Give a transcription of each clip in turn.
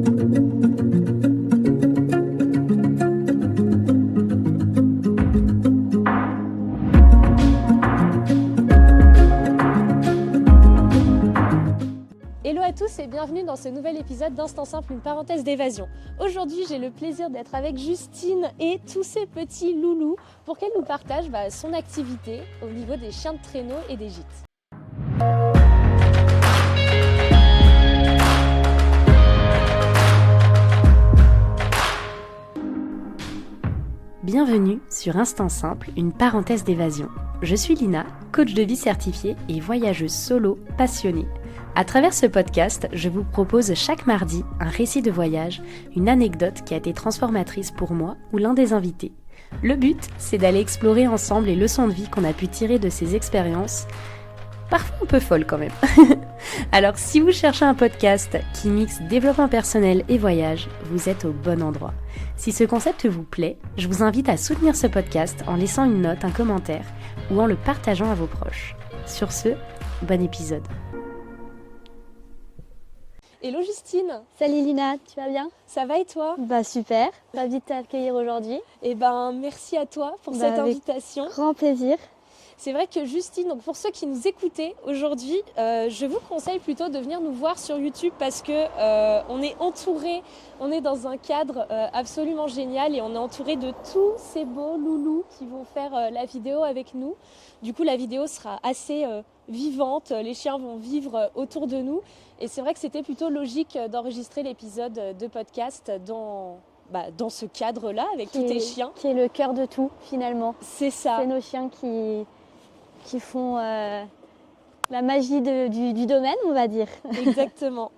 Hello à tous et bienvenue dans ce nouvel épisode d'Instant Simple, une parenthèse d'évasion. Aujourd'hui, j'ai le plaisir d'être avec Justine et tous ces petits loulous pour qu'elle nous partage son activité au niveau des chiens de traîneau et des gîtes. Bienvenue sur Instant Simple, une parenthèse d'évasion. Je suis Lina, coach de vie certifiée et voyageuse solo passionnée. À travers ce podcast, je vous propose chaque mardi un récit de voyage, une anecdote qui a été transformatrice pour moi ou l'un des invités. Le but, c'est d'aller explorer ensemble les leçons de vie qu'on a pu tirer de ces expériences, parfois un peu folles quand même. Alors si vous cherchez un podcast qui mixe développement personnel et voyage, vous êtes au bon endroit. Si ce concept vous plaît, je vous invite à soutenir ce podcast en laissant une note, un commentaire ou en le partageant à vos proches. Sur ce, bon épisode. Hello Justine. Salut Lina, tu vas bien? Ça va et toi? Bah super, ravie de t'accueillir aujourd'hui. Et merci à toi pour cette invitation. Grand plaisir. C'est vrai que Justine, donc pour ceux qui nous écoutaient aujourd'hui, je vous conseille plutôt de venir nous voir sur YouTube parce que on est entouré, on est dans un cadre absolument génial et on est entouré de tous ces beaux loulous qui vont faire la vidéo avec nous. Du coup, la vidéo sera assez vivante, les chiens vont vivre autour de nous et c'est vrai que c'était plutôt logique d'enregistrer l'épisode de podcast dans ce cadre-là avec tous tes chiens. Qui est le cœur de tout finalement. C'est ça. C'est nos chiens qui font la magie du domaine, on va dire. Exactement.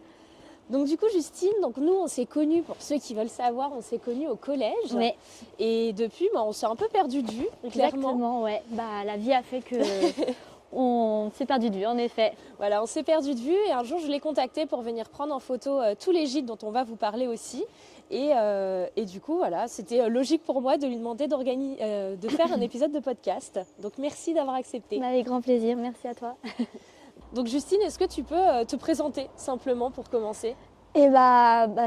Donc du coup, Justine, nous on s'est connus, pour ceux qui veulent savoir, on s'est connus au collège. Ouais. Et depuis, on s'est un peu perdu de vue, clairement. Exactement, ouais. La vie a fait que on s'est perdu de vue, en effet. Voilà, on s'est perdu de vue et un jour je l'ai contacté pour venir prendre en photo tous les gîtes dont on va vous parler aussi. Et du coup, voilà, c'était logique pour moi de lui demander de faire un épisode de podcast. Donc merci d'avoir accepté. Avec grand plaisir, merci à toi. Donc Justine, est-ce que tu peux te présenter simplement pour commencer? Et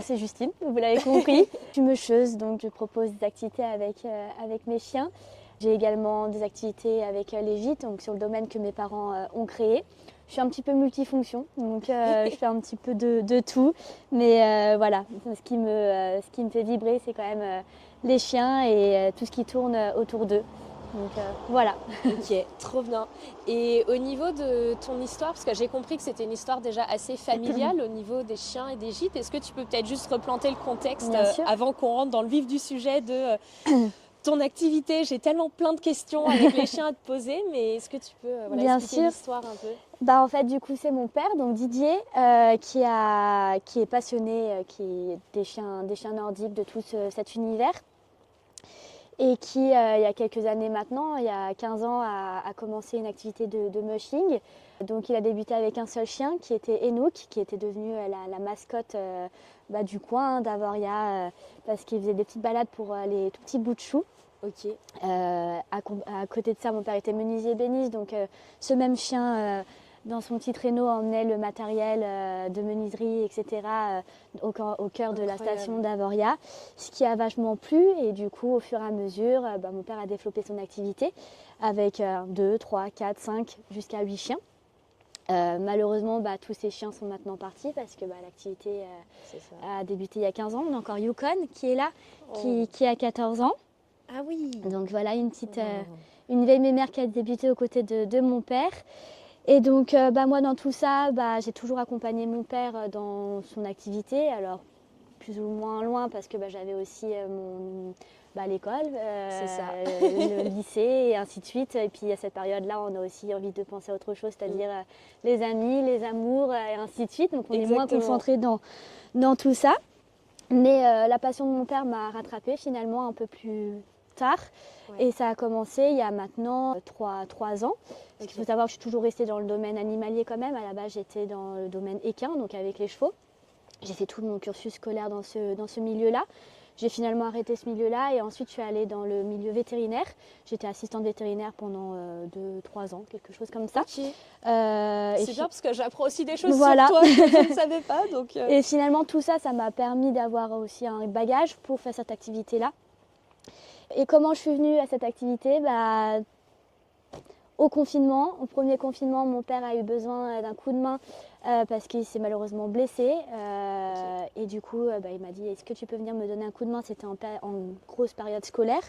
c'est Justine, vous l'avez compris. Je suis meucheuse, donc je propose des activités avec mes chiens. J'ai également des activités avec les gîtes, donc sur le domaine que mes parents ont créé. Je suis un petit peu multifonction, donc je fais un petit peu de tout. Mais voilà, ce qui me fait vibrer, c'est quand même les chiens et tout ce qui tourne autour d'eux. Donc voilà. Ok, trop bien. Et au niveau de ton histoire, parce que j'ai compris que c'était une histoire déjà assez familiale au niveau des chiens et des gîtes, est-ce que tu peux peut-être juste replanter le contexte avant qu'on rentre dans le vif du sujet de ton activité? J'ai tellement plein de questions avec les chiens à te poser, mais est-ce que tu peux expliquer l'histoire un peu? En fait, du coup, c'est mon père, donc Didier, qui est passionné des chiens nordiques, de tout cet univers. Et qui, il y a quelques années maintenant, il y a 15 ans, a commencé une activité de mushing. Donc il a débuté avec un seul chien qui était Enoch, qui était devenu la mascotte du coin d'Avoria, parce qu'il faisait des petites balades pour les tout petits bouts de chou. Ok. À côté de ça, mon père était menuisier ébéniste, donc ce même chien... dans son petit traîneau, emmenait le matériel de menuiserie, etc. Au cœur de la station d'Avoria, ce qui a vachement plu. Et du coup, au fur et à mesure, mon père a développé son activité avec 2, 3, 4, 5, jusqu'à 8 chiens. Malheureusement, tous ces chiens sont maintenant partis parce que l'activité a débuté il y a 15 ans. On a encore Yukon qui est là, qui a 14 ans. Ah oui. Donc voilà, une vieille mémère qui a débuté aux côtés de mon père. Et donc, moi, dans tout ça, j'ai toujours accompagné mon père dans son activité. Alors, plus ou moins loin, parce que j'avais aussi l'école, le lycée, et ainsi de suite. Et puis, à cette période-là, on a aussi envie de penser à autre chose, c'est-à-dire les amis, les amours, et ainsi de suite. Donc, on est moins concentré dans tout ça. Mais la passion de mon père m'a rattrapée, finalement, un peu plus tard. Ouais. Et ça a commencé il y a maintenant 3 ans. Parce qu'il faut savoir que je suis toujours restée dans le domaine animalier quand même. À la base, j'étais dans le domaine équin, donc avec les chevaux. J'ai fait tout mon cursus scolaire dans ce milieu-là. j'ai finalement arrêté ce milieu-là et ensuite je suis allée dans le milieu vétérinaire. J'étais assistante vétérinaire pendant 2-3 ans, quelque chose comme ça. Ok. C'est bien parce que j'apprends aussi des choses Voilà. sur toi que je ne savais pas. Donc, Et finalement tout ça, ça m'a permis d'avoir aussi un bagage pour faire cette activité-là. Et comment je suis venue à cette activité? Au confinement, au premier confinement, mon père a eu besoin d'un coup de main parce qu'il s'est malheureusement blessé. Et du coup, il m'a dit, est-ce que tu peux venir me donner un coup de main? C'était en grosse période scolaire.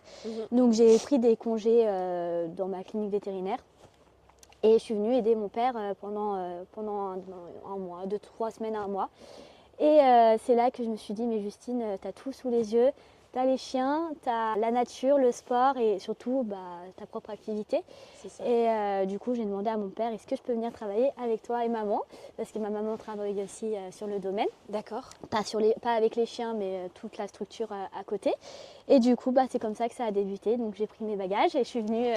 Donc j'ai pris des congés dans ma clinique vétérinaire. Et je suis venue aider mon père pendant un mois, 2-3 semaines à un mois. Et c'est là que je me suis dit, mais Justine, tu as tout sous les yeux. Tu as les chiens, tu as la nature, le sport et surtout ta propre activité. c'est ça. Et du coup, j'ai demandé à mon père, est-ce que je peux venir travailler avec toi et maman? Parce que ma maman travaille aussi sur le domaine. D'accord. Pas avec les chiens, mais toute la structure à côté. Et du coup, c'est comme ça que ça a débuté. Donc j'ai pris mes bagages et je suis venue...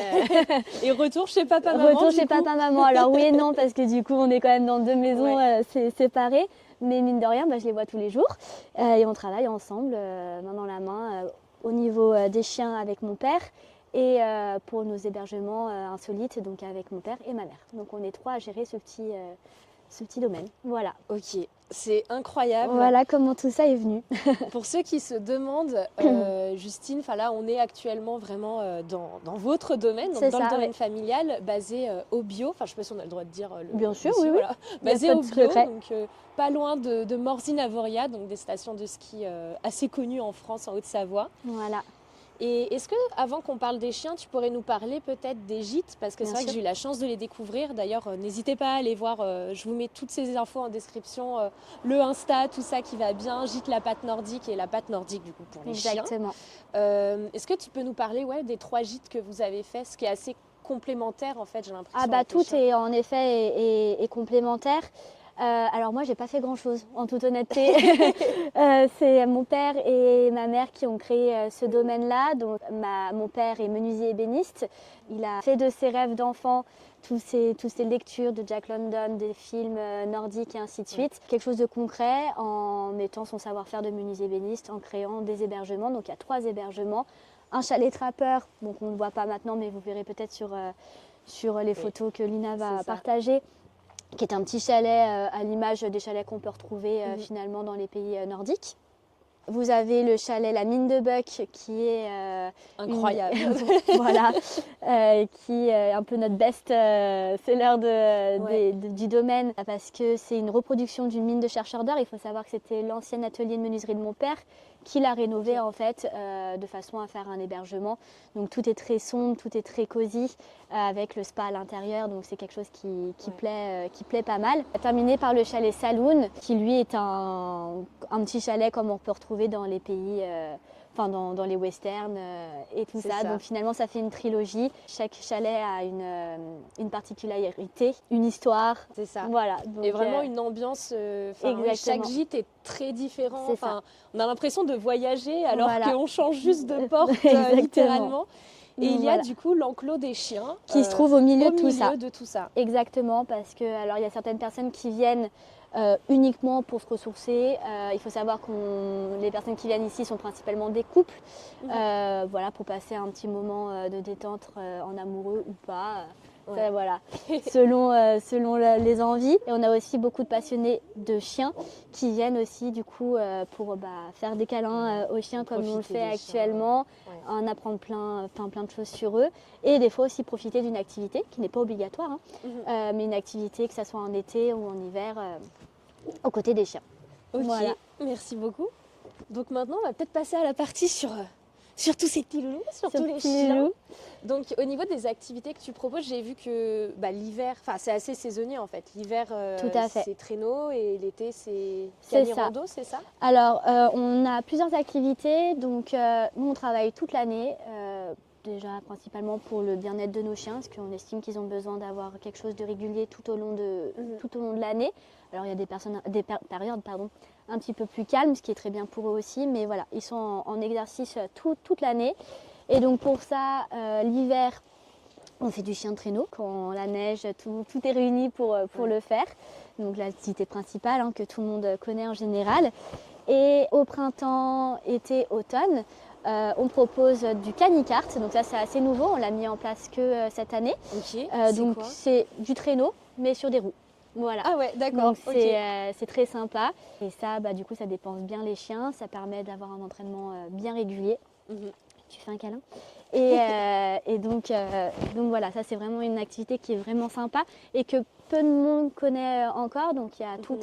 Et retour chez papa-maman. Retour chez papa-maman. Alors oui et non, parce que du coup, on est quand même dans 2 maisons séparées. Mais mine de rien, je les vois tous les jours. Et on travaille ensemble, main dans la main, au niveau des chiens avec mon père. Et pour nos hébergements insolites, donc avec mon père et ma mère. Donc on est 3 à gérer ce petit domaine. Voilà. Ok, c'est incroyable. Voilà comment tout ça est venu. Pour ceux qui se demandent, Justine, là on est actuellement vraiment dans votre domaine, donc C'est dans ça, le domaine familial, basé au bio. Je ne sais pas si on a le droit de dire Bien sûr, ici, oui. voilà. Il y a Basé pas au de bio, secret. donc pas loin de Morzine-Avoria, donc des stations de ski assez connues en France, en Haute-Savoie. Voilà. Et est-ce que, avant qu'on parle des chiens, tu pourrais nous parler peut-être des gîtes? Parce que c'est Bien vrai que sûr. j'ai eu la chance de les découvrir. D'ailleurs, n'hésitez pas à aller voir. Je vous mets toutes ces infos en description. Le Insta, tout ça qui va bien. Gîte La Patte Nordique et La Patte Nordique, du coup, pour les chiens. Exactement. Est-ce que tu peux nous parler des 3 gîtes que vous avez fait, ce qui est assez complémentaire, en fait, j'ai l'impression. avec les Tout chiens. est en effet est complémentaire. Alors moi, j'ai pas fait grand-chose, en toute honnêteté. C'est mon père et ma mère qui ont créé ce domaine-là. Donc, mon père est menuisier ébéniste. Il a fait de ses rêves d'enfant tous ces lectures de Jack London, des films nordiques et ainsi de suite. Quelque chose de concret en mettant son savoir-faire de menuisier ébéniste, en créant des hébergements. Donc il y a 3 hébergements. Un chalet trappeur, donc on ne le voit pas maintenant, mais vous verrez peut-être sur les photos que Lina va partager, qui est un petit chalet à l'image des chalets qu'on peut retrouver finalement dans les pays nordiques. Vous avez le chalet La Mine de Buck qui est incroyable. Qui est un peu notre best-seller du domaine parce que c'est une reproduction d'une mine de chercheurs d'or. Il faut savoir que c'était l'ancien atelier de menuiserie de mon père qui l'a rénové en fait de façon à faire un hébergement. Donc tout est très sombre, tout est très cosy avec le spa à l'intérieur. Donc c'est quelque chose qui plaît pas mal. Terminé par le chalet Saloon qui lui est un petit chalet comme on peut retrouver dans les pays, dans les westerns et tout ça. Donc finalement ça fait une trilogie. Chaque chalet a une particularité, une histoire. C'est ça. Voilà. Donc, et vraiment une ambiance. Chaque gîte est très différent. On a l'impression de voyager alors qu'on change juste de porte littéralement. Et il y a du coup l'enclos des chiens qui se trouve au milieu de tout ça. Exactement, parce que alors il y a certaines personnes qui viennent uniquement pour se ressourcer. Il faut savoir que les personnes qui viennent ici sont principalement des couples, pour passer un petit moment de détente en amoureux ou pas. Ça, selon les envies. Et on a aussi beaucoup de passionnés de chiens qui viennent aussi du coup pour faire des câlins aux chiens comme on le fait actuellement, en apprendre plein de choses sur eux et des fois aussi profiter d'une activité qui n'est pas obligatoire, mais une activité que ce soit en été ou en hiver aux côtés des chiens. Ok, merci beaucoup. Donc maintenant on va peut-être passer à la partie sur tous ces petits loulous, sur tous les chiens. Donc au niveau des activités que tu proposes, j'ai vu que l'hiver, c'est assez saisonnier en fait. L'hiver c'est traîneau et l'été c'est rando, c'est ça? Alors on a plusieurs activités, donc nous on travaille toute l'année. Déjà principalement pour le bien-être de nos chiens, parce qu'on estime qu'ils ont besoin d'avoir quelque chose de régulier tout au long de l'année. Alors il y a des périodes un petit peu plus calmes, ce qui est très bien pour eux aussi, mais voilà, ils sont en exercice toute l'année. Et donc pour ça, l'hiver, on fait du chien de traîneau. Quand la neige, tout est réuni pour le faire. Donc l'activité principale que tout le monde connaît en général. Et au printemps, été, automne, on propose du canicart. Donc ça, c'est assez nouveau. On l'a mis en place que cette année. Ok, Donc quoi? c'est du traîneau, mais sur des roues. Voilà. Ah ouais, d'accord. Donc Ok. c'est très sympa. Et ça, du coup, ça dépense bien les chiens. Ça permet d'avoir un entraînement bien régulier. Mhm. Tu fais un câlin. Et donc voilà, ça c'est vraiment une activité qui est vraiment sympa et que peu de monde connaît encore. Donc il y a tout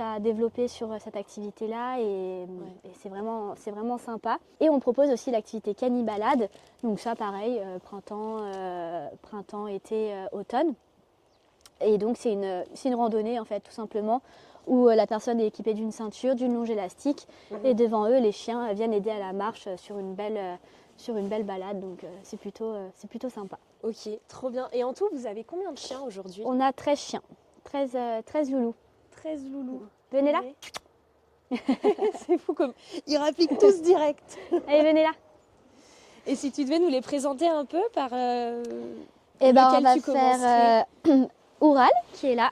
à développer sur cette activité-là et c'est vraiment sympa. Et on propose aussi l'activité canibalade. Donc ça pareil, printemps, été, automne. Et donc c'est une randonnée en fait tout simplement où la personne est équipée d'une ceinture, d'une longe élastique et devant eux les chiens viennent aider à la marche sur une belle balade. Donc c'est plutôt sympa. Ok, trop bien. Et en tout, vous avez combien de chiens aujourd'hui? On a 13 chiens, 13 loulous. 13 loulous. Venez là. C'est fou comme ils rappliquent tous direct. Allez, venez là. Et si tu devais nous les présenter un peu par Et on lequel va tu faire Oural qui est là.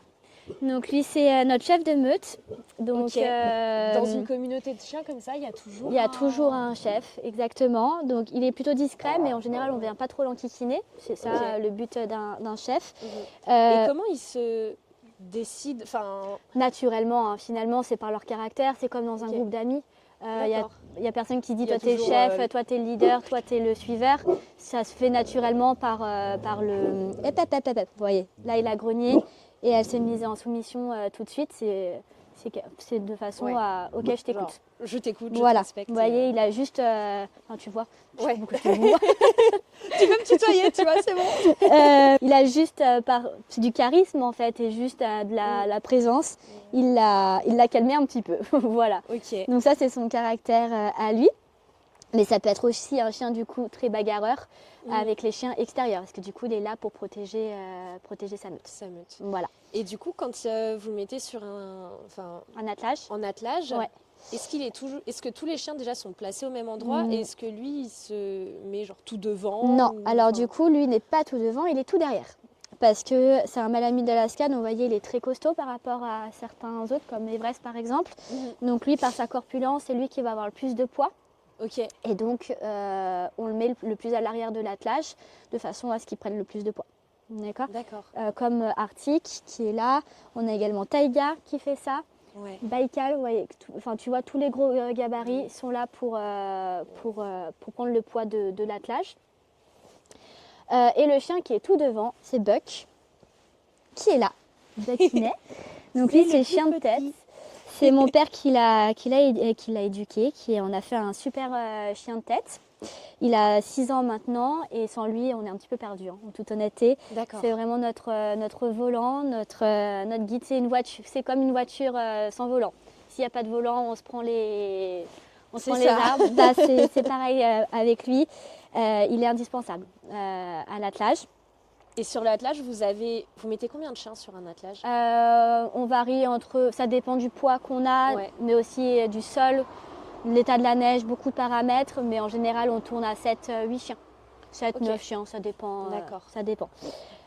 Donc lui c'est notre chef de meute. Donc Ok. Dans une communauté de chiens comme ça, il y a toujours un chef, exactement. Donc il est plutôt discret, mais en général on ne vient pas trop l'enquiquiner. C'est ça le but d'un chef. Et comment ils se décident Naturellement, hein, finalement c'est par leur caractère, c'est comme dans un groupe d'amis. Il y a personne qui dit Il y a toi t'es le toujours, chef, toi t'es le leader, toi t'es le suiveur. Ça se fait naturellement par le... Vous voyez, là il a grogné et elle s'est mise en soumission tout de suite. C'est de façon à... Ok, je t'écoute. Genre, je t'écoute, je te Voilà, respecte. vous voyez, il a juste... Enfin, tu vois, Ouais. beaucoup je te vois. Tu peux me tutoyer, tu vois, c'est bon. Il a juste c'est du charisme en fait et juste de la présence. Il l'a calmé un petit peu. Voilà. Ok. Donc ça c'est son caractère à lui. Mais ça peut être aussi un chien du coup très bagarreur avec les chiens extérieurs. Parce que du coup il est là pour protéger sa meute. Sa meute. Voilà. Et du coup quand vous le mettez sur Un attelage. en attelage, Ouais. est-ce que tous les chiens déjà sont placés au même endroit et est-ce que lui il se met genre tout devant Non, alors du coup lui n'est pas tout devant, il est tout derrière. Parce que c'est un Malamute d'Alaska, donc vous voyez il est très costaud par rapport à certains autres comme l'Everest par exemple. Donc lui par sa corpulence c'est lui qui va avoir le plus de poids. Ok. Et donc on le met le plus à l'arrière de l'attelage de façon à ce qu'il prenne le plus de poids. D'accord. Comme Arctic qui est là, on a également Taiga qui fait ça. Ouais. Baïkal, vous voyez, tu vois tous les gros gabarits sont là pour prendre le poids de l'attelage. Et le chien qui est tout devant, c'est Buck, qui est là, Buckinet. Donc lui, c'est le chien de tête. C'est mon père qui l'a éduqué, on a fait un super chien de tête. Il a 6 ans maintenant et sans lui, on est un petit peu perdu, en toute honnêteté. D'accord. C'est vraiment notre volant, notre guide. C'est comme une voiture sans volant. S'il n'y a pas de volant, on se prend les arbres. C'est pareil avec lui. Il est indispensable à l'attelage. Et sur l'attelage, vous mettez combien de chiens sur un attelage? On varie ça dépend du poids qu'on a, mais aussi du sol, l'état de la neige, beaucoup de paramètres, mais en général on tourne à 7-8 chiens. 7-9 chiens, ça dépend. D'accord. Ça dépend.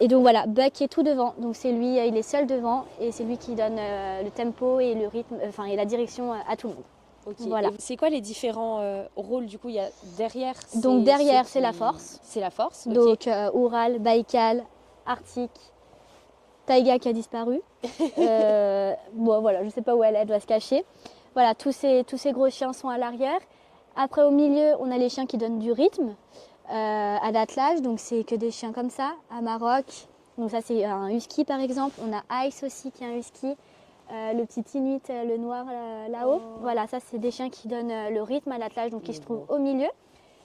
Et donc voilà, Buck est tout devant, donc c'est lui, il est seul devant et c'est lui qui donne le tempo et le rythme, et la direction à tout le monde. Okay. Voilà. C'est quoi les différents rôles du coup? Il y a derrière. Donc derrière c'est la force. C'est la force. Okay. Donc Oural, Baïkal, Arctic, Taiga qui a disparu. Bon voilà, je sais pas où elle doit se cacher. Voilà, tous ces gros chiens sont à l'arrière. Après au milieu, on a les chiens qui donnent du rythme à l'attelage. Donc c'est que des chiens comme ça, à Maroc. Donc ça c'est un husky par exemple. On a Ice aussi qui est un husky. Le petit Inuit, le noir là-haut. Voilà, ça c'est des chiens qui donnent le rythme à l'attelage, donc ils se trouvent au milieu.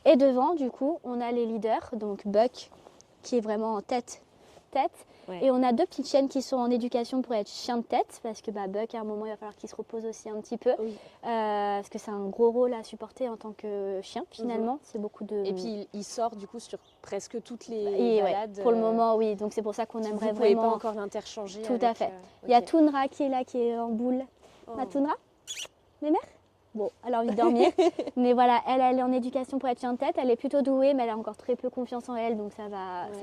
Et devant, du coup, on a les leaders, donc Buck qui est vraiment en tête. Ouais. Et on a 2 petites chiennes qui sont en éducation pour être chien de tête, parce que Buck, à un moment, il va falloir qu'il se repose aussi un petit peu, parce que c'est un gros rôle à supporter en tant que chien, finalement. C'est beaucoup de... Et puis, il sort, du coup, sur presque toutes les balades. Ouais, pour le moment, oui. Donc, c'est pour ça qu'on aimerait vous vraiment... Vous pouvez pas encore l'interchanger. Tout à fait. Il y a Toundra qui est là, qui est en boule. Ma Toundra, mes mères. bon, elle a envie de dormir. Mais voilà, elle est en éducation pour être chien de tête. Elle est plutôt douée, mais elle a encore très peu confiance en elle, donc ça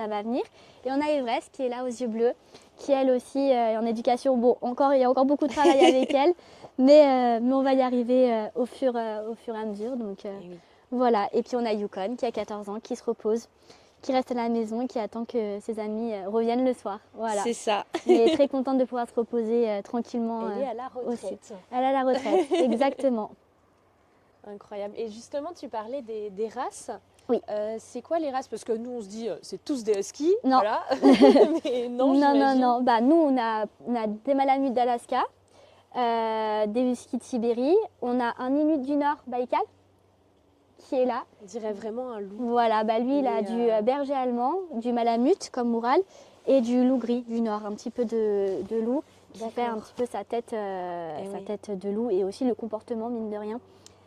va venir. Et on a Everest qui est là aux yeux bleus, qui elle aussi est en éducation. Bon, il y a encore beaucoup de travail avec elle, mais on va y arriver au fur et à mesure. Donc voilà. Et puis on a Yukon qui a 14 ans, qui se repose, qui reste à la maison et qui attend que ses amis reviennent le soir. Voilà. C'est ça. Mais très contente de pouvoir se reposer tranquillement. Elle est à la retraite. Aussi. Elle est à la retraite, exactement. Incroyable. Et justement, tu parlais des races. Oui. C'est quoi les races? Parce que nous, on se dit, c'est tous des huskies. Non. Voilà. Mais non, non. Bah, nous, on a des malamutes d'Alaska, des huskies de Sibérie. On a un Inuit du Nord, Baïkal, qui est là. On dirait vraiment un loup. Voilà, bah lui, il a du berger allemand, du malamute, comme Moural, et du loup gris du Nord, un petit peu de loup, qui fait un petit peu sa tête de loup, et aussi le comportement, mine de rien.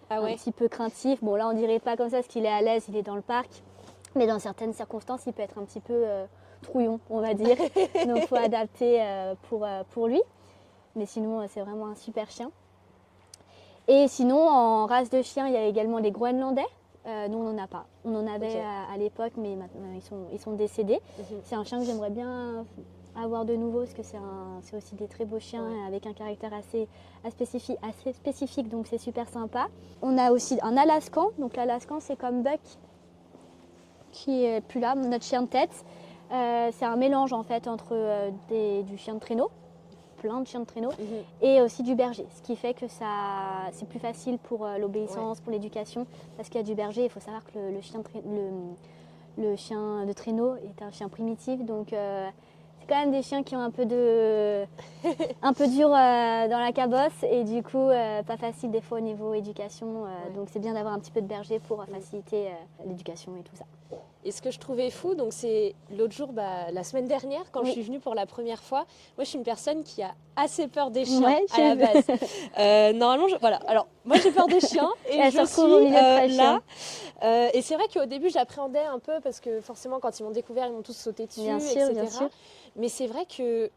Ah ouais. Un petit peu craintif. Bon, là, on dirait pas comme ça, parce qu'il est à l'aise, il est dans le parc. Mais dans certaines circonstances, il peut être un petit peu trouillon, on va dire. Donc, il faut adapter pour lui. Mais sinon, c'est vraiment un super chien. Et sinon, en race de chien, il y a également les Groenlandais. Nous, on n'en a pas. On en avait à l'époque, mais maintenant, ils sont décédés. C'est un chien que j'aimerais bien avoir de nouveau, parce que c'est aussi des très beaux chiens avec un caractère assez spécifique, donc c'est super sympa. On a aussi un Alaskan, donc l'Alaskan c'est comme Buck, qui est plus là, notre chien de tête. C'est un mélange en fait entre du chien de traîneau, plein de chiens de traîneau, et aussi du berger, ce qui fait que c'est plus facile pour l'obéissance, pour l'éducation, parce qu'il y a du berger. Il faut savoir que le chien de traîneau est un chien primitif, donc c'est quand même des chiens qui ont un peu dur dans la cabosse, et du coup pas facile des fois au niveau éducation. Donc c'est bien d'avoir un petit peu de berger pour faciliter l'éducation et tout ça. Et ce que je trouvais fou, donc c'est l'autre jour, la semaine dernière, quand je suis venue pour la première fois, moi je suis une personne qui a assez peur des chiens à la base. Normalement, voilà. Alors moi j'ai peur des chiens et je suis là. Et c'est vrai qu'au début j'appréhendais un peu parce que forcément quand ils m'ont découvert, ils m'ont tous sauté dessus, etc. Bien sûr. Mais c'est vrai que,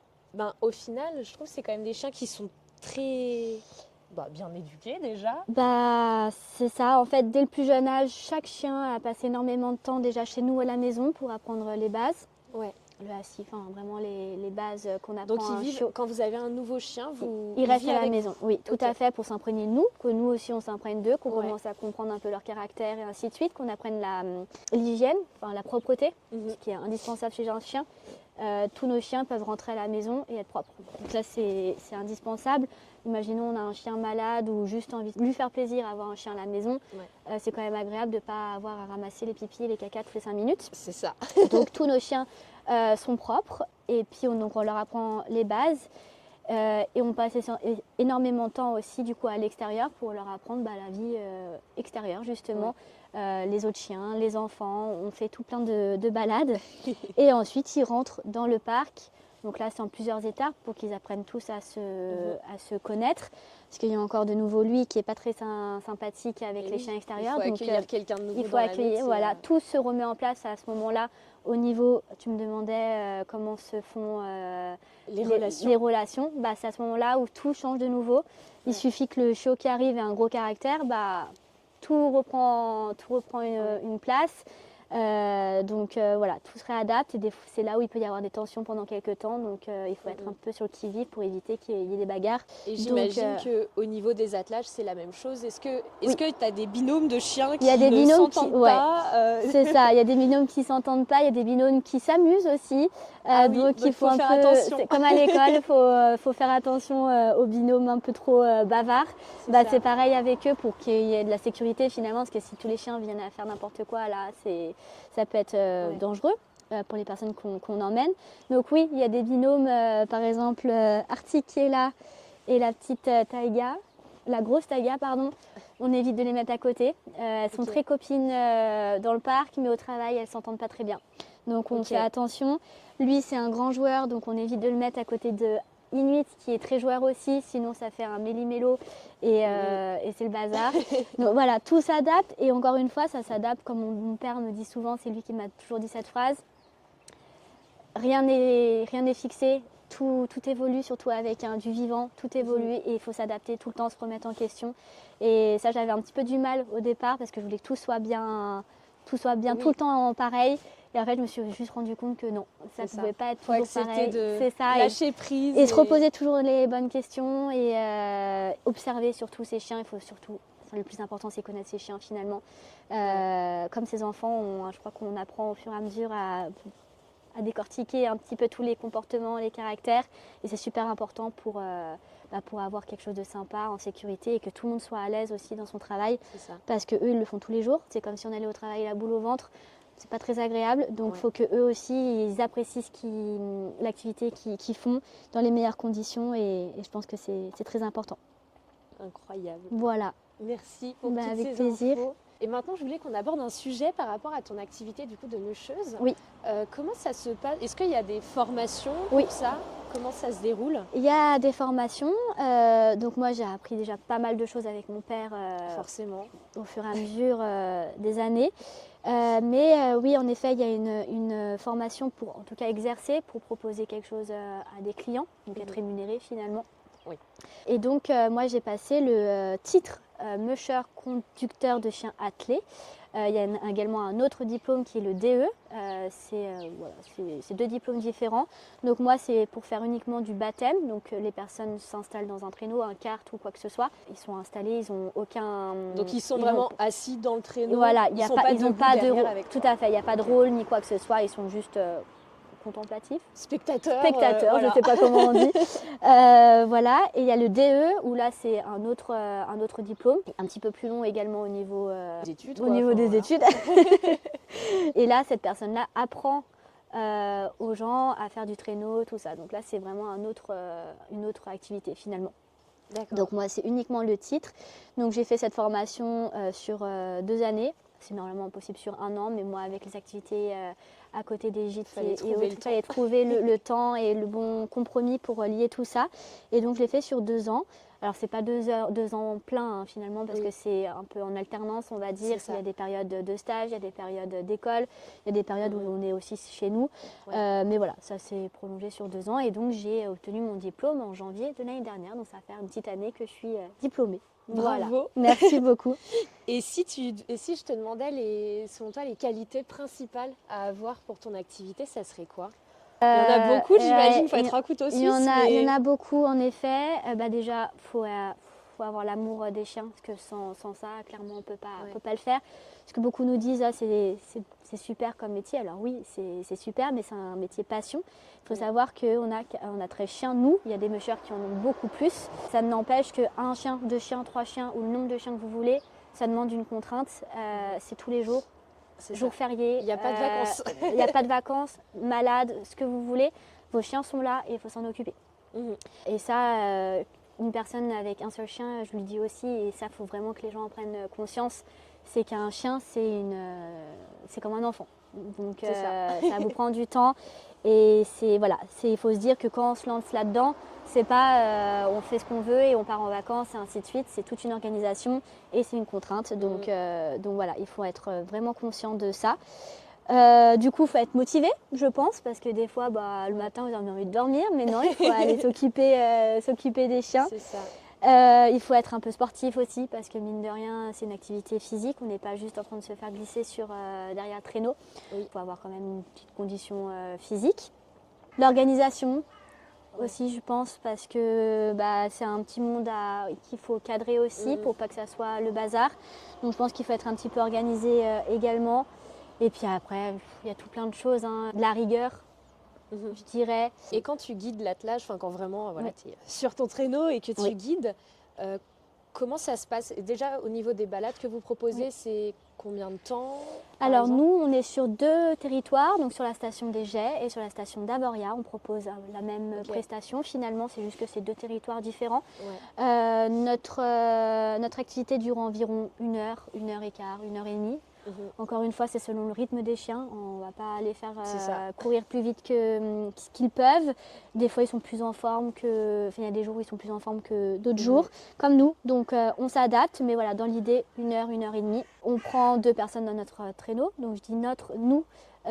au final, je trouve que c'est quand même des chiens qui sont très bien éduqués déjà. C'est ça, en fait, dès le plus jeune âge, chaque chien a passé énormément de temps déjà chez nous à la maison pour apprendre les bases. Ouais. Le assis, enfin vraiment les bases qu'on apprend. Donc quand vous avez un nouveau chien, ils restent à la maison, oui, tout à fait, pour s'imprégner de nous, que nous aussi on s'imprègne d'eux, qu'on commence à comprendre un peu leur caractère et ainsi de suite, qu'on apprenne l'hygiène, enfin la propreté, ce qui est indispensable chez un chien. Tous nos chiens peuvent rentrer à la maison et être propres. Donc là c'est indispensable. Imaginons on a un chien malade ou juste envie de lui faire plaisir à avoir un chien à la maison. C'est quand même agréable de ne pas avoir à ramasser les pipis et les caca toutes les 5 minutes. C'est ça. Donc tous nos chiens sont propres, et puis on leur apprend les bases. Et on passe énormément de temps aussi du coup à l'extérieur pour leur apprendre la vie extérieure justement. Les autres chiens, les enfants, on fait tout plein de balades. Et ensuite ils rentrent dans le parc. Donc là c'est en plusieurs étapes pour qu'ils apprennent tous à se connaître. Parce qu'il y a encore de nouveau lui qui n'est pas très sympathique avec les chiens extérieurs. Il faut accueillir quelqu'un de nouveau. Il faut accueillir, voilà. Tout se remet en place à ce moment-là. Au niveau, tu me demandais comment se font les relations. C'est à ce moment-là où tout change de nouveau. Il suffit que le chiot qui arrive ait un gros caractère, tout reprend une place. Donc voilà, tout se réadapte, et c'est là où il peut y avoir des tensions pendant quelques temps, donc il faut être un peu sur le qui-vive pour éviter qu'il y ait des bagarres. Et j'imagine qu'au niveau des attelages c'est la même chose. Est-ce que tu as des binômes de chiens qui ne s'entendent pas C'est ça, il y a des binômes qui ne s'entendent pas, il y a des binômes qui s'amusent aussi. Donc il faut faire attention. Comme à l'école, il faut faire attention aux binômes un peu trop bavards. C'est pareil avec eux pour qu'il y ait de la sécurité finalement, parce que si tous les chiens viennent à faire n'importe quoi, là ça peut être dangereux pour les personnes qu'on emmène. Donc oui, il y a des binômes, par exemple Arctic qui est là et la petite Taiga, la grosse Taiga pardon. On évite de les mettre à côté. Elles sont très copines dans le parc, mais au travail elles s'entendent pas très bien. Donc on fait attention. Lui c'est un grand joueur, donc on évite de le mettre à côté de Inuit qui est très joueur aussi, sinon ça fait un méli-mélo et c'est le bazar. Donc voilà, tout s'adapte, et encore une fois ça s'adapte comme mon père me dit souvent, c'est lui qui m'a toujours dit cette phrase. Rien n'est fixé, tout évolue, surtout avec du vivant, tout évolue et il faut s'adapter tout le temps, se remettre en question. Et ça, j'avais un petit peu du mal au départ parce que je voulais que tout soit bien tout le temps pareil. Et en fait, je me suis juste rendu compte que non, ça ne pouvait pas être toujours pareil. C'est ça, lâcher prise. Et se reposer toujours les bonnes questions et observer surtout ses chiens. Il faut surtout, le plus important, c'est connaître ses chiens finalement. Comme ses enfants, je crois qu'on apprend au fur et à mesure à décortiquer un petit peu tous les comportements, les caractères. Et c'est super important pour avoir quelque chose de sympa, en sécurité et que tout le monde soit à l'aise aussi dans son travail. Parce qu'eux, ils le font tous les jours. C'est comme si on allait au travail la boule au ventre. C'est pas très agréable. Donc il faut qu'eux aussi, ils apprécient l'activité qu'ils font dans les meilleures conditions. Et je pense que c'est très important. Incroyable. Voilà. Merci pour toutes avec ces plaisir. infos. Et maintenant, je voulais qu'on aborde un sujet par rapport à ton activité du coup de meucheuse. Oui. Comment ça se passe? Est-ce qu'il y a des formations pour ça? Comment ça se déroule? Il y a des formations. Donc moi, j'ai appris déjà pas mal de choses avec mon père. Forcément. Au fur et à mesure des années. Mais oui, en effet, il y a une formation pour, en tout cas, exercer, pour proposer quelque chose à des clients, donc être rémunéré finalement. Oui. Et donc, moi, j'ai passé le titre musher conducteur de chien attelé. Il y a également un autre diplôme qui est le DE. C'est 2 diplômes différents. Donc moi, c'est pour faire uniquement du baptême. Donc les personnes s'installent dans un traîneau, un kart ou quoi que ce soit. Ils sont installés, ils n'ont aucun... Donc ils sont vraiment assis dans le traîneau. Voilà, ils n'ont pas de rôle. Avec tout à fait, il n'y a pas de rôle ni quoi que ce soit. Ils sont juste... contemplatif. Spectateur, voilà. Je ne sais pas comment on dit. Voilà, et il y a le DE où là c'est un autre diplôme, un petit peu plus long également au niveau des études. Et là, cette personne-là apprend aux gens à faire du traîneau, tout ça. Donc là, c'est vraiment une autre activité finalement. D'accord. Donc moi, c'est uniquement le titre. Donc j'ai fait cette formation sur 2 années. C'est normalement possible sur 1 an, mais moi, avec les activités à côté des gîtes il fallait trouver le temps et le bon compromis pour lier tout ça. Et donc, je l'ai fait sur 2 ans. Alors, ce n'est pas 2 ans plein finalement, parce que c'est un peu en alternance, on va dire. Il y a des périodes de stage, il y a des périodes d'école, il y a des périodes où on est aussi chez nous. Mais voilà, ça s'est prolongé sur 2 ans. Et donc, j'ai obtenu mon diplôme en janvier de l'année dernière. Donc, ça fait une petite année que je suis diplômée. Bravo. Voilà. Merci beaucoup. Et si je te demandais selon toi les qualités principales à avoir pour ton activité, ça serait quoi? Il y en a beaucoup, j'imagine, il faut être un couteau suisse. Il y en a beaucoup en effet. Déjà, faut avoir l'amour des chiens, parce que sans ça, clairement, on peut pas le faire. Parce que beaucoup nous disent, c'est super comme métier. Alors oui, c'est super, mais c'est un métier passion. Il faut savoir qu'on a 13 chiens, nous. Il y a des mushers qui en ont beaucoup plus. Ça n'empêche qu'un chien, 2 chiens, 3 chiens, ou le nombre de chiens que vous voulez, ça demande une contrainte. C'est tous les jours. Jours fériés. Il n'y a pas de vacances. Il n'y a pas de vacances, malade, ce que vous voulez. Vos chiens sont là et il faut s'en occuper. Et ça, une personne avec un seul chien, je lui dis aussi, et ça, il faut vraiment que les gens en prennent conscience, c'est qu'un chien, c'est comme un enfant. Donc ça vous prend du temps. Et il faut se dire que quand on se lance là-dedans, c'est pas on fait ce qu'on veut et on part en vacances et ainsi de suite. C'est toute une organisation et c'est une contrainte. Donc voilà, il faut être vraiment conscient de ça. Du coup, il faut être motivé, je pense, parce que des fois, le matin, vous avez envie de dormir, mais non, il faut aller s'occuper des chiens. C'est ça. Il faut être un peu sportif aussi, parce que mine de rien, c'est une activité physique. On n'est pas juste en train de se faire glisser derrière le traîneau. Il faut avoir quand même une petite condition physique. L'organisation aussi, je pense, parce que c'est un petit monde qu'il faut cadrer aussi pour pas que ça soit le bazar. Donc je pense qu'il faut être un petit peu organisé également. Et puis après, il y a tout plein de choses, de la rigueur, je dirais. Et quand tu guides l'attelage, quand vraiment tu es sur ton traîneau et que tu guides, comment ça se passe? Déjà, au niveau des balades que vous proposez, c'est combien de temps? Alors nous, on est sur 2 territoires, donc sur la station des Jets et sur la station d'Avoria. On propose la même prestation. Finalement, c'est juste que c'est 2 territoires différents. Notre activité dure environ 1 heure, 1 heure et quart, 1 heure et demie. Encore une fois, c'est selon le rythme des chiens. On ne va pas les faire courir plus vite qu'ils peuvent. Des fois, ils sont plus en forme il y a des jours où ils sont plus en forme que d'autres jours, comme nous. Donc, on s'adapte. Mais voilà, dans l'idée, 1 heure, 1 heure et demie. On prend 2 personnes dans notre traîneau. Donc, je dis nous.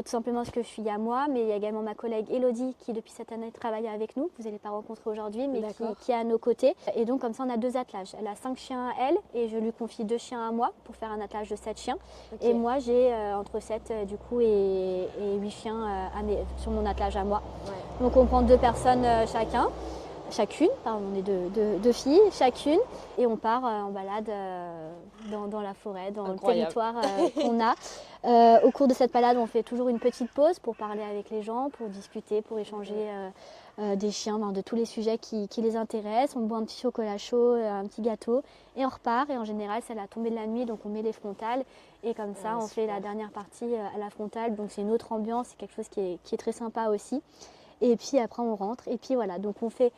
tout simplement parce que je suis à moi, mais il y a également ma collègue Elodie qui depuis cette année travaille avec nous, vous n'allez pas rencontrer aujourd'hui, mais qui est à nos côtés. Et donc comme ça on a 2 attelages. Elle a 5 chiens à elle et je lui confie 2 chiens à moi pour faire un attelage de 7 chiens. Et moi j'ai entre 7 du coup et 8 chiens sur mon attelage à moi. Ouais. Donc on prend 2 personnes chacune, pardon, on est deux filles chacune, et on part en balade dans la forêt, dans le territoire qu'on a. Au cours de cette balade, on fait toujours une petite pause pour parler avec les gens, pour discuter, pour échanger des chiens, de tous les sujets qui les intéressent. On boit un petit chocolat chaud, un petit gâteau, et on repart. Et en général, c'est à la tombée de la nuit, donc on met les frontales, et comme ça, on fait la dernière partie à la frontale. Donc c'est une autre ambiance, c'est quelque chose qui est très sympa aussi. Et puis après, on rentre, et puis voilà, donc on fait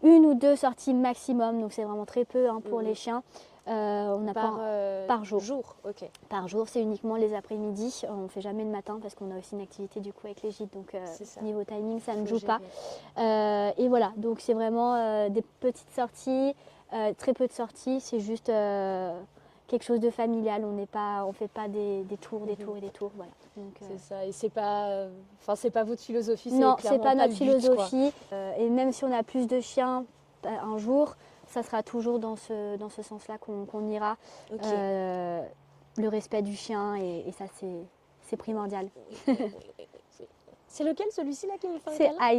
1 ou 2 sorties maximum, donc c'est vraiment très peu pour les chiens. On a par jour. Par jour, c'est uniquement les après-midi. On ne fait jamais le matin parce qu'on a aussi une activité du coup avec les gîtes, donc niveau timing, ça ne joue pas. Et voilà, donc c'est vraiment des petites sorties, très peu de sorties, c'est juste quelque chose de familial. On ne fait pas des tours, voilà. C'est ça, et c'est pas votre philosophie, non, c'est pas notre but, philosophie. Et même si on a plus de chiens un jour, ça sera toujours dans ce sens-là qu'on ira. Le respect du chien, et ça c'est primordial. C'est lequel, celui-ci là qui me fait un câlin? C'est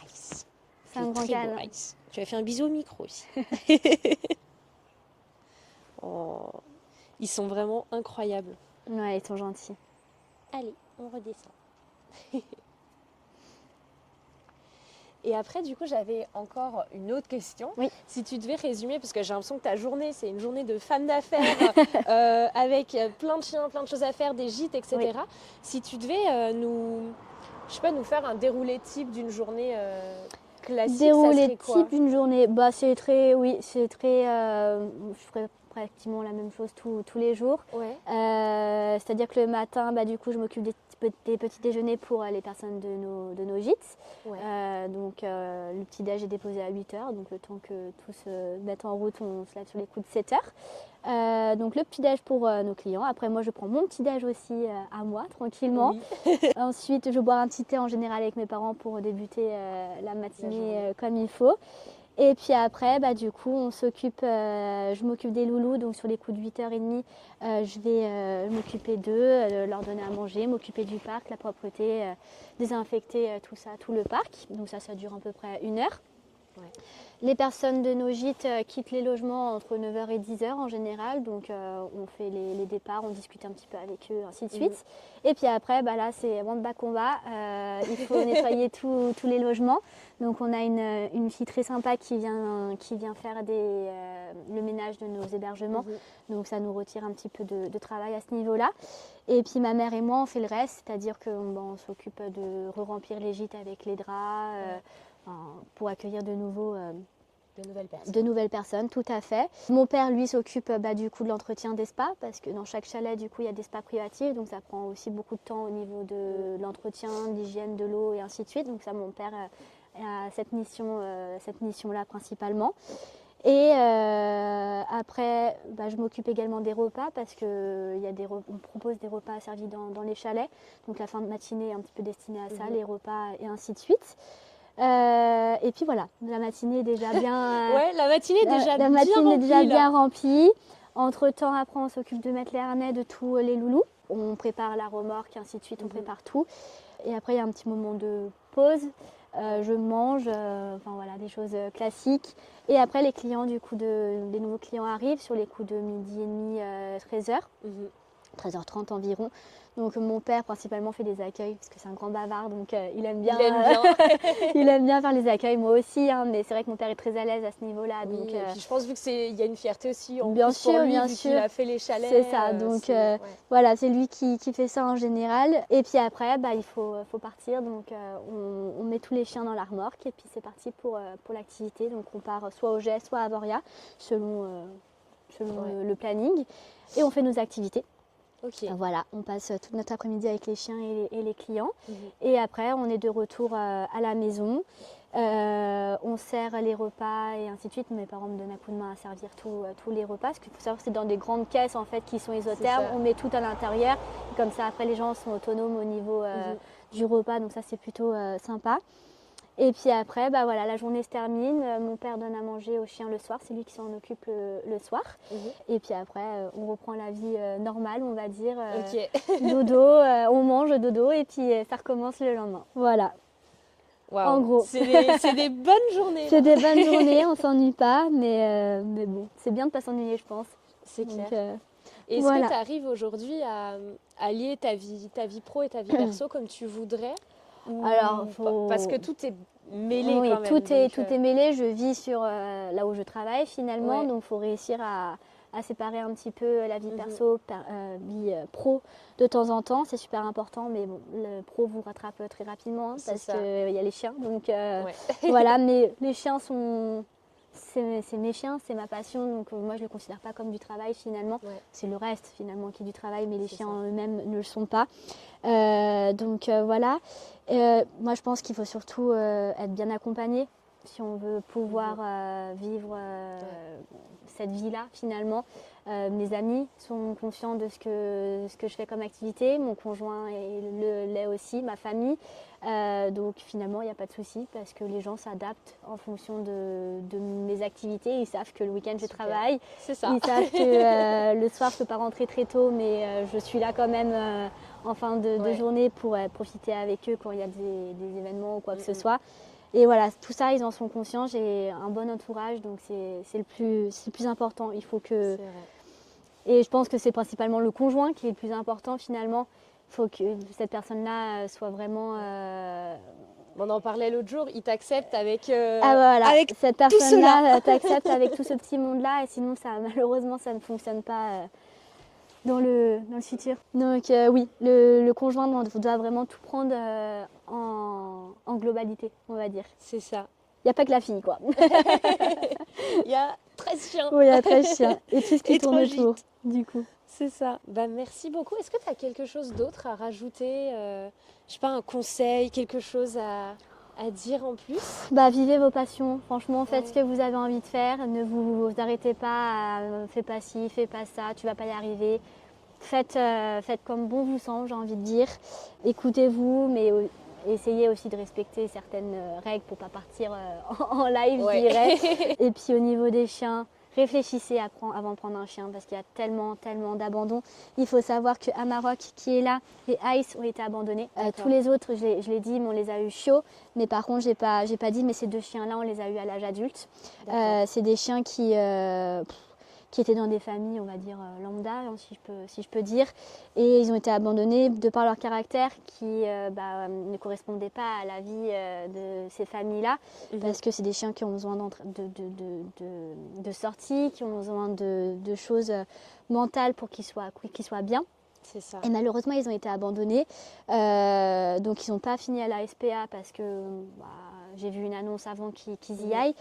Ice. C'est un grand câlin. Tu as fait un bisou au micro aussi. Oh, ils sont vraiment incroyables. Ouais, ils sont gentils. Allez, on redescend. Et après, du coup, j'avais encore une autre question. Oui. Si tu devais résumer, parce que j'ai l'impression que ta journée, c'est une journée de femme d'affaires, avec plein de chiens, plein de choses à faire, des gîtes, etc. Oui. Si tu devais nous faire un déroulé type d'une journée classique, déroulé ça serait quoi? Type d'une journée, je ferais pratiquement la même chose tous les jours. Ouais. C'est-à-dire que le matin, du coup, je m'occupe des petits déjeuners pour les personnes de nos gîtes. Ouais. Le petit déj est déposé à 8h, donc le temps que tout se mette en route, on se lève sur les coups de 7h. Donc le petit déj pour nos clients. Après, moi, je prends mon petit déj aussi à moi, tranquillement. Oui. Ensuite, je bois un petit thé en général avec mes parents pour débuter la matinée comme il faut. Et puis après, du coup, je m'occupe des loulous, donc sur les coups de 8h30, je vais m'occuper d'eux, leur donner à manger, m'occuper du parc, la propreté, désinfecter tout ça, tout le parc. Donc ça dure à peu près 1 heure. Ouais. Les personnes de nos gîtes quittent les logements entre 9h et 10h en général, donc on fait les départs, on discute un petit peu avec eux, ainsi de suite. Et puis après, là c'est bas combat, il faut nettoyer tous les logements. Donc on a une fille très sympa qui vient faire le ménage de nos hébergements, donc ça nous retire un petit peu de travail à ce niveau-là. Et puis ma mère et moi on fait le reste, c'est-à-dire qu'on s'occupe de re-remplir les gîtes avec les draps, pour accueillir de nouvelles personnes, tout à fait. Mon père, lui, s'occupe du coup de l'entretien des spas, parce que dans chaque chalet, du coup, il y a des spas privatifs, donc ça prend aussi beaucoup de temps au niveau de l'entretien, de l'hygiène, de l'eau et ainsi de suite. Donc ça, mon père a cette mission-là principalement. Et après, je m'occupe également des repas, parce qu'on propose des repas servis dans les chalets. Donc la fin de matinée est un petit peu destinée à ça, les repas et ainsi de suite. Et puis voilà, la matinée est déjà bien. Ouais, la matinée est déjà bien remplie. Entre-temps, après, on s'occupe de mettre les harnais de tous les loulous. On prépare la remorque, ainsi de suite, on prépare tout. Et après, il y a un petit moment de pause. Je mange, des choses classiques. Et après, les clients, du coup, les nouveaux clients arrivent sur les coups de 12h30, 13h. 13h30 environ. Donc mon père principalement fait des accueils parce que c'est un grand bavard, donc il aime bien il aime bien faire les accueils, moi aussi, mais c'est vrai que mon père est très à l'aise à ce niveau-là. Oui, donc, et puis je pense il y a une fierté aussi en bien plus sûr, pour lui, bien vu sûr. qu'il a fait les chalets. C'est ça, donc voilà, c'est lui qui fait ça en général. Et puis après, il faut partir, donc on met tous les chiens dans la remorque et puis c'est parti pour l'activité. Donc on part soit au Jet, soit à Voria, selon le planning, et on fait nos activités. Ok. Voilà, on passe toute notre après-midi avec les chiens et les clients. Mhm. Et après, on est de retour à la maison. On sert les repas et ainsi de suite. Mes parents me donnent un coup de main à servir tous les repas. Parce qu'il faut savoir que c'est dans des grandes caisses en fait, qui sont isothermes. ça. On met tout à l'intérieur. Comme ça, après, les gens sont autonomes au niveau du repas. Donc ça, c'est plutôt sympa. Et puis après, bah voilà, la journée se termine. Mon père donne à manger aux chiens le soir. C'est lui qui s'en occupe le soir. Mhm. Et puis après, on reprend la vie normale, on va dire. Ok. Dodo, on mange dodo et puis ça recommence le lendemain. Voilà. Waouh. En gros. C'est des bonnes journées. C'est là. des bonnes journées, on s'ennuie pas, mais bon, c'est bien de pas s'ennuyer, je pense. C'est Donc, clair. Est-ce voilà. que tu arrives aujourd'hui à lier ta vie pro et ta vie perso comme tu voudrais Alors, Parce que tout est mêlé oui, quand même. tout est mêlé. Je vis sur là où je travaille finalement, Ouais. donc il faut réussir à séparer un petit peu la vie perso, vie pro de temps en temps. C'est super important, mais bon, le pro vous rattrape très rapidement parce qu'il y a les chiens. Donc voilà, mais les chiens sont... C'est mes chiens, c'est ma passion, donc moi je ne le considère pas comme du travail finalement. Ouais. C'est le reste finalement qui est du travail, mais les C'est chiens ça. en eux-mêmes ne le sont pas. Donc voilà. Moi je pense qu'il faut surtout être bien accompagné si on veut pouvoir vivre cette vie-là finalement. Mes amis sont conscients de ce que je fais comme activité, mon conjoint l'est aussi, ma famille. Donc finalement il n'y a pas de souci parce que les gens s'adaptent en fonction de mes activités. Ils savent que le week-end je travaille. C'est ça. Ils savent que le soir je ne peux pas rentrer très tôt, mais je suis là quand même en fin de journée pour profiter avec eux quand il y a des événements ou quoi que ce soit. Et voilà, tout ça, ils en sont conscients. J'ai un bon entourage, donc c'est le plus important. Il faut que... C'est vrai. Et je pense que c'est principalement le conjoint qui est le plus important finalement. Il faut que cette personne-là soit vraiment... On en parlait l'autre jour, il t'accepte avec, voilà, avec cette personne-là t'accepte avec tout ce petit monde-là, et sinon, malheureusement, ça ne fonctionne pas dans le futur. Donc oui, le conjoint doit vraiment tout prendre en globalité, on va dire. C'est ça. Il n'y a pas que la fille, quoi. Il y a 13 chiens. Oui, il y a 13 chiens. Et tout ce qui Et tourne 3 autour, gîtes. du coup. C'est ça. Bah, merci beaucoup. Est-ce que tu as quelque chose d'autre à rajouter je sais pas, un conseil, quelque chose à dire en plus? Bah, vivez vos passions. Franchement, faites Ouais. ce que vous avez envie de faire. Ne vous arrêtez pas à fais pas ci, fais pas ça, tu vas pas y arriver. Faites comme bon vous semble, j'ai envie de dire. Écoutez-vous, mais essayez aussi de respecter certaines règles pour pas partir en live, je dirais. Et puis au niveau des chiens, réfléchissez avant de prendre un chien parce qu'il y a tellement d'abandon. Il faut savoir que Amarok qui est là et Ice ont été abandonnés. Tous les autres, je l'ai dit, mais on les a eu chiots. Mais par contre, j'ai pas dit, mais ces deux chiens-là, on les a eu à l'âge adulte. C'est des chiens qui étaient dans des familles, on va dire, lambda, hein, si je peux dire. Et ils ont été abandonnés de par leur caractère qui ne correspondait pas à la vie de ces familles-là. Parce que c'est des chiens qui ont besoin de sorties, qui ont besoin de choses mentales pour qu'ils soient bien. C'est ça. Et malheureusement, ils ont été abandonnés. Donc, ils n'ont pas fini à la SPA parce que j'ai vu une annonce avant qu'ils y aillent.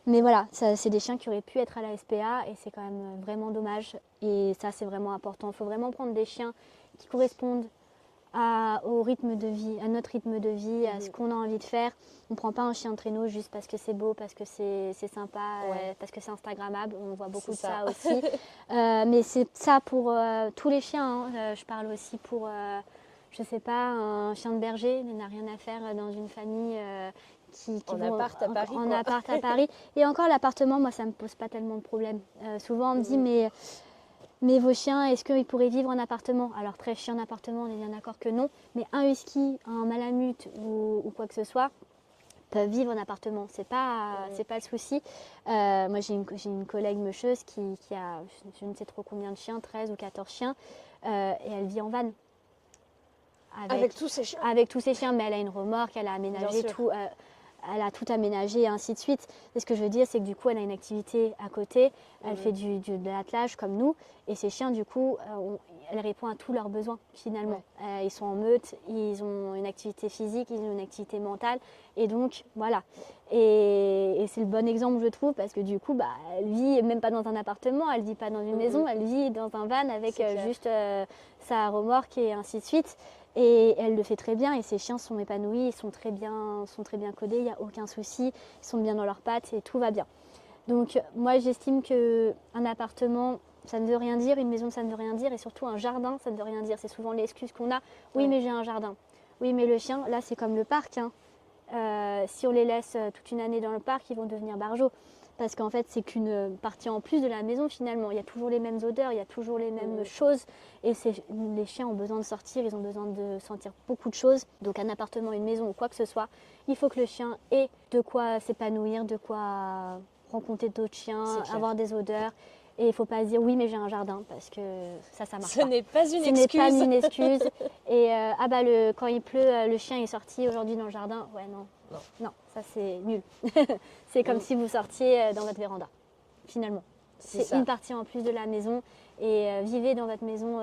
Mais voilà, c'est des chiens qui auraient pu être à la SPA et c'est quand même vraiment dommage. Et ça, c'est vraiment important. Il faut vraiment prendre des chiens qui correspondent au rythme de vie, à notre rythme de vie, à ce qu'on a envie de faire. On ne prend pas un chien de traîneau juste parce que c'est beau, parce que c'est sympa, parce que c'est instagrammable. On voit beaucoup de ça aussi. Mais c'est ça pour tous les chiens. Hein. Je parle aussi pour, je sais pas, un chien de berger. Il n'a rien à faire dans une famille... En appart à Paris. En appart à Paris. Et encore l'appartement, moi ça me pose pas tellement de problème. Souvent on me dit mais vos chiens, est-ce qu'ils pourraient vivre en appartement? Alors 13 chiens en appartement, on est bien d'accord que non. Mais un husky, un malamute ou quoi que ce soit peuvent vivre en appartement. C'est pas le souci. Moi j'ai une collègue meucheuse qui a je ne sais trop combien de chiens, 13 ou 14 chiens, et elle vit en van. Avec tous ces chiens. Avec tous ces chiens, mais elle a une remorque, elle a aménagé tout. elle a tout aménagé et ainsi de suite. Et ce que je veux dire, c'est que du coup, elle a une activité à côté, elle fait de l'attelage comme nous, et ces chiens, du coup, elle répond à tous leurs besoins finalement. Ils sont en meute, ils ont une activité physique, ils ont une activité mentale, et donc voilà. Et c'est le bon exemple, je trouve, parce que du coup, elle vit même pas dans un appartement, elle vit pas dans une maison, elle vit dans un van avec juste sa remorque et ainsi de suite. Et elle le fait très bien, et ses chiens sont épanouis, ils sont très bien codés, il n'y a aucun souci, ils sont bien dans leurs pattes et tout va bien. Donc moi j'estime qu'un appartement, ça ne veut rien dire, une maison ça ne veut rien dire, et surtout un jardin ça ne veut rien dire. C'est souvent l'excuse qu'on a, oui mais j'ai un jardin, oui mais le chien, là c'est comme le parc, hein. Si on les laisse toute une année dans le parc, ils vont devenir barjots. Parce qu'en fait, c'est qu'une partie en plus de la maison finalement. Il y a toujours les mêmes odeurs, il y a toujours les mêmes choses. Et les chiens ont besoin de sortir, ils ont besoin de sentir beaucoup de choses. Donc un appartement, une maison ou quoi que ce soit, il faut que le chien ait de quoi s'épanouir, de quoi rencontrer d'autres chiens, avoir des odeurs. Et il ne faut pas se dire oui mais j'ai un jardin, parce que ça marche pas. Ce n'est pas une excuse. Ce n'est pas une excuse. Et quand il pleut, le chien est sorti aujourd'hui dans le jardin. Ouais non, ça c'est nul. C'est comme si vous sortiez dans votre véranda, finalement. C'est une partie en plus de la maison, et vivez dans votre maison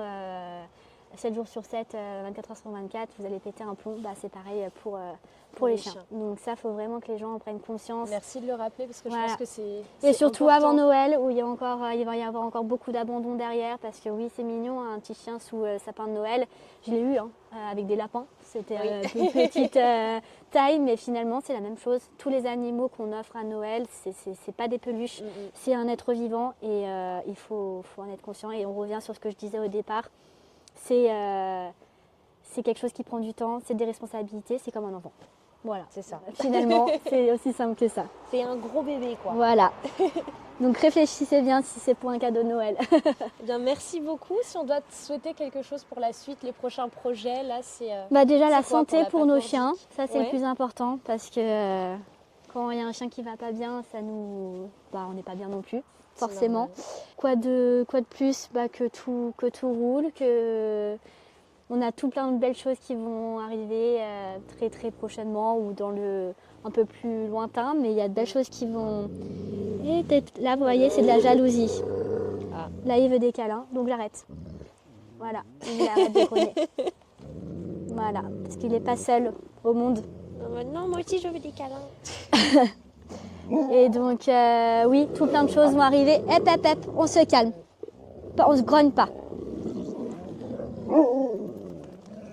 7 jours sur 7, 24 heures sur 24, vous allez péter un plomb. C'est pareil pour les chiens. Donc ça, il faut vraiment que les gens en prennent conscience. Merci de le rappeler, parce que je pense que c'est Et surtout important. avant Noël, où il va y avoir encore beaucoup d'abandon derrière, parce que oui, c'est mignon, un petit chien sous sapin de Noël. Je l'ai eu avec des lapins. C'était une petite taille, mais finalement, c'est la même chose. Tous les animaux qu'on offre à Noël, c'est pas des peluches, c'est un être vivant, et il faut en être conscient. Et on revient sur ce que je disais au départ. C'est quelque chose qui prend du temps, c'est des responsabilités, c'est comme un enfant. Voilà, c'est ça. Finalement, c'est aussi simple que ça. C'est un gros bébé, quoi. Voilà. Donc réfléchissez bien si c'est pour un cadeau de Noël. Bien, merci beaucoup. Si on doit te souhaiter quelque chose pour la suite, les prochains projets, là, c'est... déjà la c'est quoi santé pour pour la nos patte chiens, nordique? ça c'est le plus important, parce que quand il y a un chien qui va pas bien, ça nous... on n'est pas bien non plus, forcément. Quoi de plus, que tout roule, que... On a tout plein de belles choses qui vont arriver très très prochainement, ou dans le un peu plus lointain, mais il y a de belles choses qui vont... Et là, vous voyez, c'est de la jalousie. Là, il veut des câlins, donc j'arrête. Voilà, il arrête de grogner. Voilà, parce qu'il n'est pas seul au monde. Non, moi aussi, je veux des câlins. Et donc, oui, tout plein de choses vont arriver. Hep, on se calme. On se grogne pas.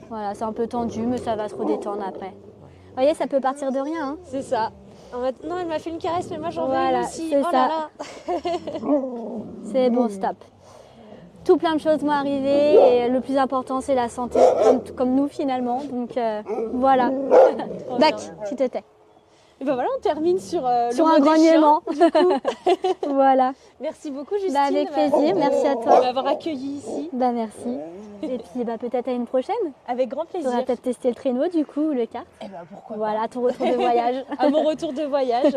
Voilà, c'est un peu tendu, mais ça va se redétendre après. Vous voyez, ça peut partir de rien. Hein. C'est ça. Non, elle m'a fait une caresse, mais moi j'en veux une aussi. C'est oh ça. là là. C'est bon, stop. Tout plein de choses vont arriver, et le plus important, c'est la santé, comme nous finalement. Donc voilà. Bac, tu te tais. Et ben voilà, on termine sur un grognement. Du coup. Voilà. Merci beaucoup, Justine. Avec plaisir, merci à toi. De m'avoir accueillie ici. Merci. Et puis peut-être à une prochaine. Avec grand plaisir. Tu auras peut-être testé le traîneau du coup, ou le kart. Pourquoi Voilà, ton retour de voyage. À mon retour de voyage.